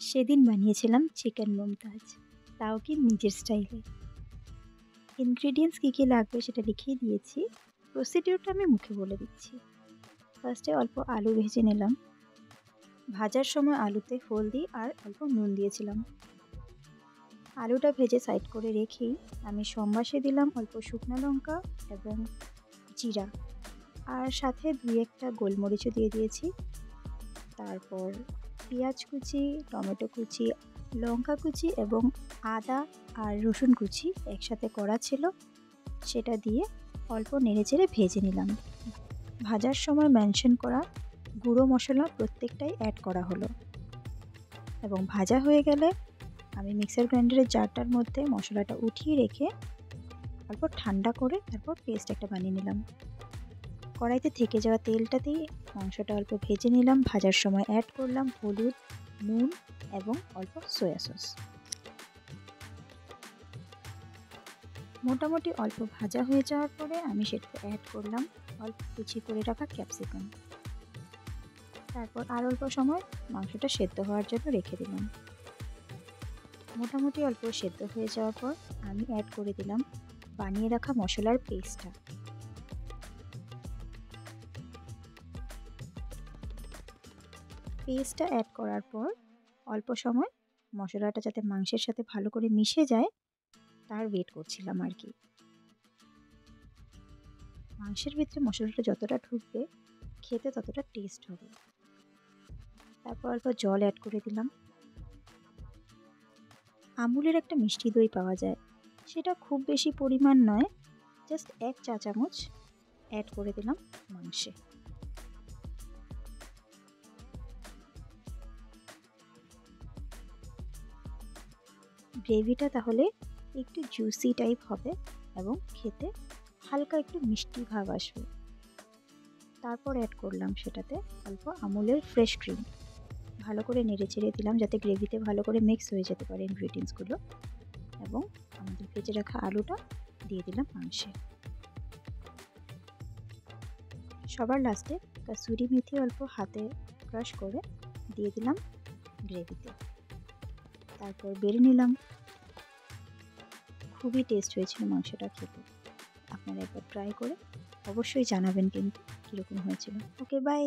সেদিন বানিয়েছিলাম চিকেন মুমতাজ, তাও কি নিজের স্টাইলে। ইনগ্রিডিয়েন্টস কী কী লাগবে সেটা লিখিয়ে দিয়েছি, প্রসিডিউরটা আমি মুখে বলে দিচ্ছি। ফার্স্টে অল্প আলু ভেজে নিলাম। ভাজার সময় আলুতে হলদি আর অল্প নুন দিয়েছিলাম। আলুটা ভেজে সাইড করে রেখেই আমি সম্বাসে দিলাম অল্প শুকনো লঙ্কা এবং জিরা, আর সাথে ২-১টা গোলমরিচও দিয়ে দিয়েছি। তারপর পেঁয়াজ কুচি, টমেটো কুচি, লঙ্কা কুচি এবং আদা আর রসুন কুচি একসাথে করা ছিল, সেটা দিয়ে অল্প নেড়েচেড়ে ভেজে নিলাম। ভাজার সময় মেনশন করা গুঁড়ো মশলা প্রত্যেকটাই অ্যাড করা হলো এবং ভাজা হয়ে গেলে আমি মিক্সার গ্রাইন্ডারের জারটার মধ্যে মশলাটা উঠিয়ে রেখে অল্প ঠান্ডা করে তারপর পেস্ট একটা বানিয়ে নিলাম। কড়াইতে থেকে যাওয়া তেলটাতেই মাংসটা অল্প ভেজে নিলাম। ভাজার সময় অ্যাড করলাম হলুদ, নুন এবং অল্প সয়া সস। মোটামুটি অল্প ভাজা হয়ে যাওয়ার পরে আমি সেটাতে অ্যাড করলাম অল্প কুচি করে রাখা ক্যাপসিকাম। তারপর আর অল্প সময় মাংসটা সেদ্ধ হওয়ার জন্য রেখে দিলাম। মোটামুটি অল্প সেদ্ধ হয়ে যাওয়ার পর আমি অ্যাড করে দিলাম বানিয়ে রাখা মশলার পেস্টটা। পেস্টটা অ্যাড করার পর অল্প সময় মশলাটা যাতে মাংসের সাথে ভালো করে মিশে যায় তার ওয়েট করছিলাম আর কি। মাংসের ভিতরে মশলাটা যতটা ঢুকবে খেতে ততটা টেস্ট হবে। তারপর অল্প জল অ্যাড করে দিলাম। আমুলের একটা মিষ্টি দই পাওয়া যায়, সেটা খুব বেশি পরিমাণ নয়, জাস্ট 1 চা চামচ অ্যাড করে দিলাম মাংসে। গ্রেভিটা তাহলে একটু জুসি টাইপ হবে এবং খেতে হালকা একটু মিষ্টি ভাব আসবে। তারপর অ্যাড করলাম সেটাতে অল্প আমুলের ফ্রেশ ক্রিম। ভালো করে নেড়ে চেড়ে দিলাম যাতে গ্রেভিতে ভালো করে মিক্স হয়ে যেতে পারে ইনগ্রিডিয়েন্টসগুলো, এবং আমাদের ভেজে রাখা আলুটা দিয়ে দিলাম মাংসে। সবার লাস্টে কাসুরি মেথি অল্প হাতে ক্রাশ করে দিয়ে দিলাম গ্রেভিতে। তারপর বেড়ে নিলাম। খুবই টেস্ট হয়েছিল মাংসটা খেতে। আপনারা একবার ট্রাই করে অবশ্যই জানাবেন কিন্তু কীরকম হয়েছিল। ওকে, বাই।